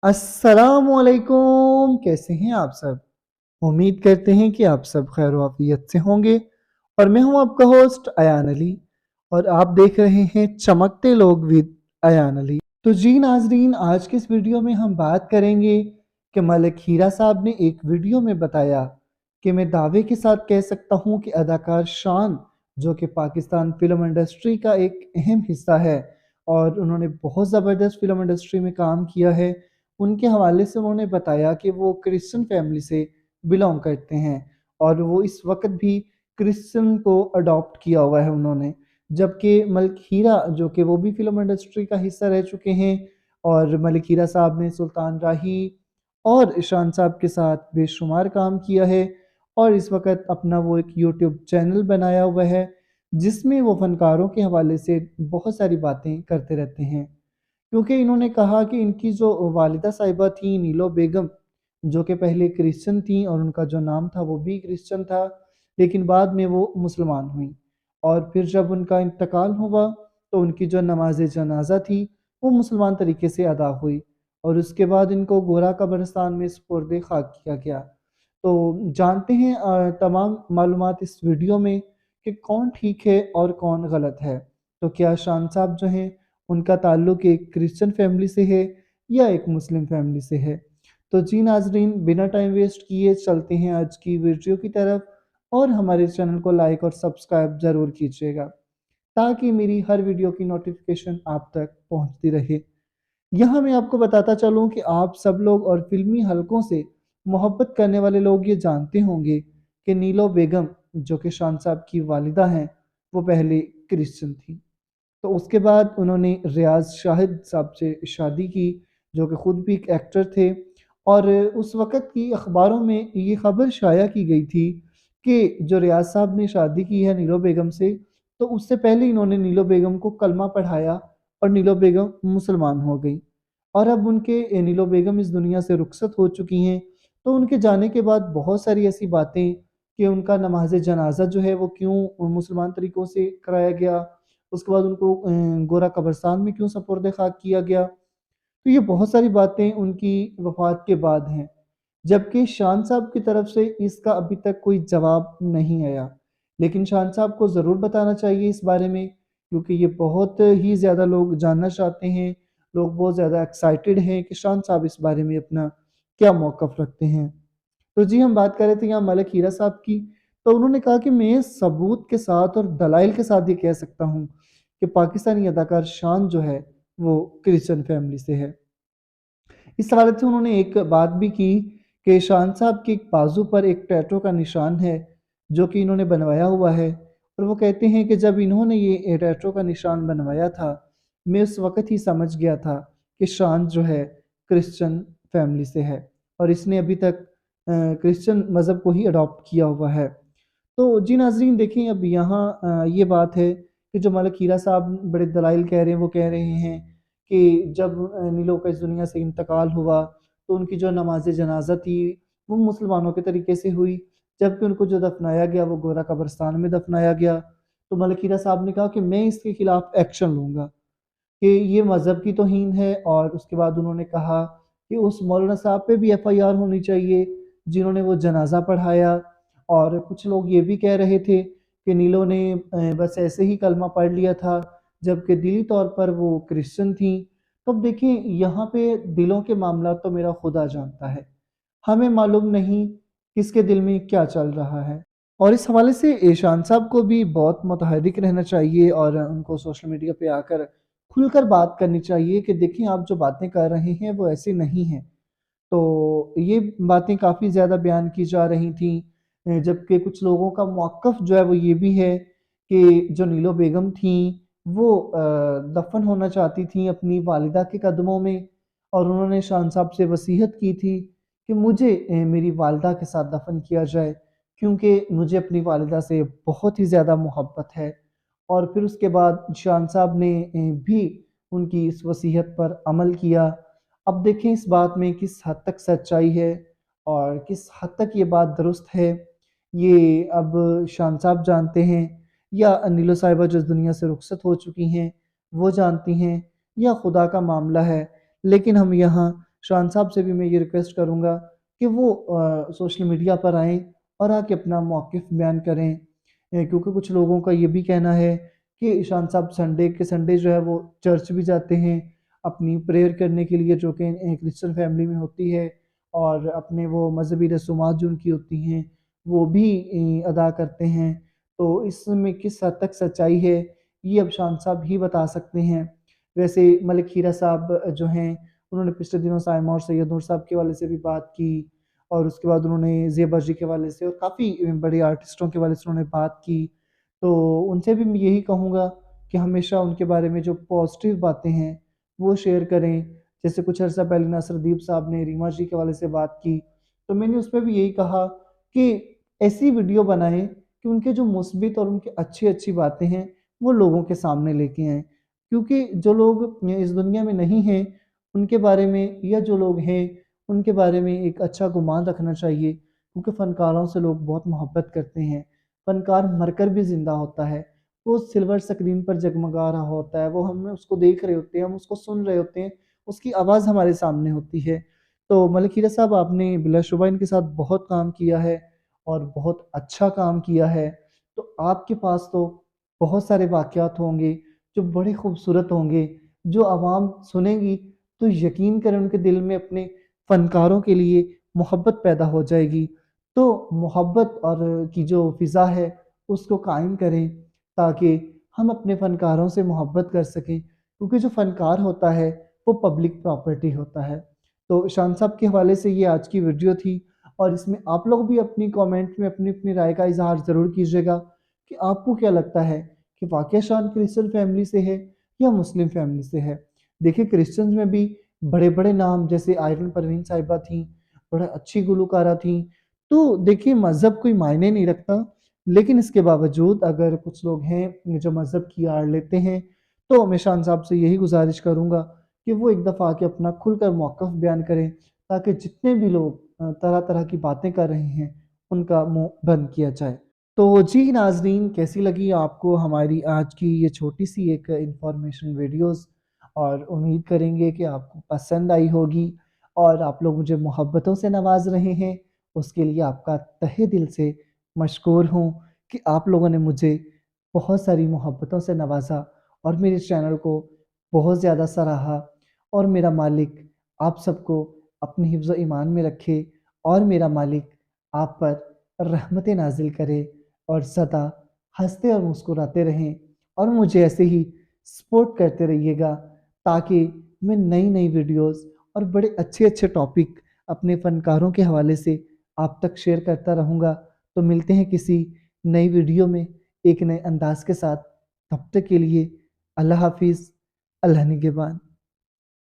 अस्सलामुअलैकुम, कैसे हैं आप सब? उम्मीद करते हैं कि आप सब खैर वाफियत से होंगे। और मैं हूं आपका होस्ट अयान अली, और आप देख रहे हैं चमकते लोग विद अयान अली। तो जी नाजरीन, आज के इस वीडियो में हम बात करेंगे कि मलिक हीरा साहब ने एक वीडियो में बताया कि मैं दावे के साथ कह सकता हूं कि अदाकार शान, जो कि पाकिस्तान फिल्म इंडस्ट्री का एक अहम हिस्सा है और उन्होंने बहुत ज़बरदस्त फिल्म इंडस्ट्री में काम किया है, उनके हवाले से उन्होंने बताया कि वो क्रिश्चियन फैमिली से बिलोंग करते हैं और वो इस वक्त भी क्रिश्चियन को अडॉप्ट किया हुआ है उन्होंने। जबकि मलिक हीरा, जो कि वो भी फिल्म इंडस्ट्री का हिस्सा रह चुके हैं, और मलिक हीरा साहब ने सुल्तान राही और ईशान साहब के साथ बेशुमार काम किया है, और इस वक्त अपना वो एक यूट्यूब चैनल बनाया हुआ है जिसमें वो फनकारों के हवाले से बहुत सारी बातें करते रहते हैं। क्योंकि इन्होंने कहा कि इनकी जो वालिदा साहिबा थी नीलो बेगम, जो कि पहले क्रिश्चियन थी और उनका जो नाम था वो भी क्रिश्चियन था, लेकिन बाद में वो मुसलमान हुई। और फिर जब उनका इंतकाल हुआ तो उनकी जो नमाज जनाजा थी वो मुसलमान तरीके से अदा हुई, और उसके बाद इनको गोरा कब्रिस्तान में सुपुर्द खाक किया गया। तो जानते हैं तमाम मालूमात इस वीडियो में कि कौन ठीक है और कौन गलत है। तो क्या शान साहब जो हैं उनका ताल्लुक एक क्रिश्चियन फैमिली से है या एक मुस्लिम फैमिली से है? तो जी नाजरीन, बिना टाइम वेस्ट किए चलते हैं आज की वीडियो की तरफ, और हमारे चैनल को लाइक और सब्सक्राइब ज़रूर कीजिएगा ताकि मेरी हर वीडियो की नोटिफिकेशन आप तक पहुंचती रहे। यहाँ मैं आपको बताता चलूँ कि आप सब लोग और फिल्मी हलकों से मोहब्बत करने वाले लोग ये जानते होंगे कि नीलो बेगम, जो कि शान साहब की वालिदा हैं, वो पहले क्रिश्चियन थी। तो उसके बाद उन्होंने रियाज़ शाहिद साहब से शादी की, जो कि खुद भी एक एक्टर थे। और उस वक़्त की अखबारों में ये खबर शाया की गई थी कि जो रियाज़ साहब ने शादी की है नीलो बेगम से, तो उससे पहले इन्होंने नीलो बेगम को कलमा पढ़ाया और नीलो बेगम मुसलमान हो गई। और अब उनके नीलो बेगम इस दुनिया से रुखसत हो चुकी हैं। तो उनके जाने के बाद बहुत सारी ऐसी बातें कि उनका नमाज़ जनाज़ा जो है वो क्यों मुसलमान तरीकों से कराया गया, उसके बाद उनको गोरा कब्रिस्तान में क्यों सपुर्द खाक किया गया। तो ये बहुत सारी बातें उनकी वफ़ात के बाद हैं। जबकि शान साहब की तरफ से इसका अभी तक कोई जवाब नहीं आया। लेकिन शान साहब को ज़रूर बताना चाहिए इस बारे में, क्योंकि ये बहुत ही ज़्यादा लोग जानना चाहते हैं। लोग बहुत ज़्यादा एक्साइटेड हैं कि शान साहब इस बारे में अपना क्या मौक़िफ़ रखते हैं। तो जी, हम बात कर रहे थे यहाँ मलिक हीरा साहब की। तो उन्होंने कहा कि मैं सबूत के साथ और दलाइल के साथ ये कह सकता हूँ कि पाकिस्तानी अदाकार शान जो है वो क्रिश्चियन फैमिली से है। इस हवाले से उन्होंने एक बात भी की कि शान साहब के एक बाजू पर एक टैटू का निशान है, जो कि इन्होंने बनवाया हुआ है। और वो कहते हैं कि जब इन्होंने ये टैटू का निशान बनवाया था, मैं उस वक़्त ही समझ गया था कि शान जो है क्रिश्चियन फैमिली से है, और इसने अभी तक क्रिश्चियन मज़हब को ही अडॉप्ट किया हुआ है। तो जी नाज़रीन, देखें अब यहाँ ये बात है कि जो मलिक हीरा साहब बड़े दलाइल कह रहे हैं, वो कह रहे हैं कि जब नीलो का इस दुनिया से इंतकाल हुआ, तो उनकी जो नमाज़ जनाज़ा थी, वो मुसलमानों के तरीके से हुई, जबकि उनको जो दफ़नाया गया, वो गोरा कब्रिस्तान में दफ़नाया गया। तो मलिक हीरा साहब ने कहा कि मैं इसके खिलाफ़ एक्शन लूँगा कि ये मज़हब की तौहीन है। और उसके बाद उन्होंने कहा कि उस मौलाना साहब पे भी एफ़आईआर होनी चाहिए, जिन्होंने वो जनाज़ा पढ़ाया। और कुछ लोग ये भी कह रहे थे कि नीलो ने बस ऐसे ही कलमा पढ़ लिया था, जबकि दिली तौर पर वो क्रिश्चियन थीं। तो अब देखिए, यहाँ पे दिलों के मामला तो मेरा खुदा जानता है। हमें मालूम नहीं किसके दिल में क्या चल रहा है। और इस हवाले से ईशान साहब को भी बहुत मुतहर्रिक रहना चाहिए और उनको सोशल मीडिया पे आकर खुलकर बात करनी चाहिए कि देखिए, आप जो बातें कर रहे हैं वो ऐसी नहीं हैं। तो ये बातें काफ़ी ज़्यादा बयान की जा रही थीं। जबकि कुछ लोगों का मौक़िफ़ जो है वो ये भी है कि जो नीलो बेगम थीं, वो दफ़न होना चाहती थीं अपनी वालिदा के कदमों में, और उन्होंने शान साहब से वसीयत की थी कि मुझे मेरी वालिदा के साथ दफ़न किया जाए, क्योंकि मुझे अपनी वालिदा से बहुत ही ज़्यादा मोहब्बत है। और फिर उसके बाद शान साहब ने भी उनकी इस वसीयत पर अमल किया। अब देखें इस बात में किस हद तक सच्चाई है और किस हद तक ये बात दुरुस्त है, ये अब शान साहब जानते हैं, या नीलो साहिबा जो इस दुनिया से रुखसत हो चुकी हैं, वो जानती हैं, या खुदा का मामला है। लेकिन हम यहाँ शान साहब से भी मैं ये रिक्वेस्ट करूँगा कि वो सोशल मीडिया पर आएँ और आके अपना मौक़िफ़ बयान करें। क्योंकि कुछ लोगों का ये भी कहना है कि शान साहब संडे के संडे जो है वो चर्च भी जाते हैं अपनी प्रेयर करने के लिए, जो कि क्रिश्चियन फैमिली में होती है, और अपने वो मज़हबी रसूमात जो उनकी होती हैं वो भी अदा करते हैं। तो इसमें किस हद तक सच्चाई है ये अब शान साहब ही बता सकते हैं। वैसे मलिक हीरा साहब जो हैं उन्होंने पिछले दिनों साइमा और सैयद नूर साहब के हवाले से भी बात की, और उसके बाद उन्होंने ज़ेबा जी के हवाले से और काफ़ी बड़े आर्टिस्टों के हवाले से उन्होंने बात की। तो उनसे भी मैं यही कहूँगा कि हमेशा उनके बारे में जो पॉज़िटिव बातें हैं वो शेयर करें। जैसे कुछ अर्सा पहले नासिरदीप साहब ने रीमा जी के हवाले से बात की, तो मैंने उसपे भी यही कहा कि ऐसी वीडियो बनाएँ कि उनके जो मुस्बित और उनकी अच्छी-अच्छी बातें हैं वो लोगों के सामने लेके आएँ। क्योंकि जो लोग इस दुनिया में नहीं हैं उनके बारे में, या जो लोग हैं उनके बारे में एक अच्छा गुमान रखना चाहिए, क्योंकि फ़नकारों से लोग बहुत मोहब्बत करते हैं। फ़नकार मरकर भी ज़िंदा होता है, वो सिल्वर स्क्रीन पर जगमगा रहा होता है, वो हमें उसको देख रहे होते हैं, हम उसको सुन रहे होते हैं, उसकी आवाज़ हमारे सामने होती है। तो मलिक हीरा साहब, आपने बिलाशुबा इनके साथ बहुत काम किया है और बहुत अच्छा काम किया है। तो आपके पास तो बहुत सारे वाक़यात होंगे जो बड़े खूबसूरत होंगे, जो आवाम सुनेगी तो यकीन करें उनके दिल में अपने फ़नकारों के लिए मोहब्बत पैदा हो जाएगी। तो मोहब्बत और की जो फ़िज़ा है उसको कायम करें, ताकि हम अपने फ़नकारों से मोहब्बत कर सकें, क्योंकि जो फ़नकार होता है वो पब्लिक प्रॉपर्टी होता है। तो शान साहब के हवाले से ये आज की वीडियो थी, और इसमें आप लोग भी अपनी कमेंट में अपनी-अपनी राय का इज़हार ज़रूर कीजिएगा कि आपको क्या लगता है कि वाक़ई शान क्रिश्चियन फैमिली से है या मुस्लिम फैमिली से है। देखिए, क्रिश्चियंस में भी बड़े-बड़े नाम जैसे आयरन परवीन साहिबा थीं, बड़ा अच्छी गुलकारा थीं। तो देखिए, मज़हब कोई मायने नहीं रखता, लेकिन इसके बावजूद अगर कुछ लोग हैं जो मज़हब की आड़ लेते हैं, तो मैं शान साहब से यही गुज़ारिश करूँगा कि वो एक दफ़ा आके अपना खुलकर मौक़िफ़ बयान करें, ताकि जितने भी लोग तरह-तरह की बातें कर रहे हैं, उनका मुँह बंद किया जाए। तो जी नाज़रीन, कैसी लगी आपको हमारी आज की ये छोटी-सी एक इन्फॉर्मेशन वीडियोज़, और उम्मीद करेंगे कि आपको पसंद आई होगी, और आप लोग मुझे मोहब्बतों से नवाज़ रहे हैं, उसके लिए आपका तहे दिल से मशकूर हूँ कि आप लोगों ने मुझे बहुत सारी मोहब्बतों से नवाज़ा और मेरे चैनल को बहुत ज़्यादा सराहा, और मेरा मालिक आप सबको अपनी हिफ्ज़ ईमान में रखे, और मेरा मालिक आप पर रहमतें नाज़िल करे और सदा हँसते और मुस्कुराते रहें, और मुझे ऐसे ही सपोर्ट करते रहिएगा, ताकि मैं नई-नई वीडियोज़ और बड़े अच्छे-अच्छे टॉपिक अपने फ़नकारों के हवाले से आप तक शेयर करता रहूँगा। तो मिलते हैं किसी नई वीडियो में एक नए अंदाज़ के साथ। तब तक के लिए अल्लाह हाफ़िज़, अल्लाह निगहबान।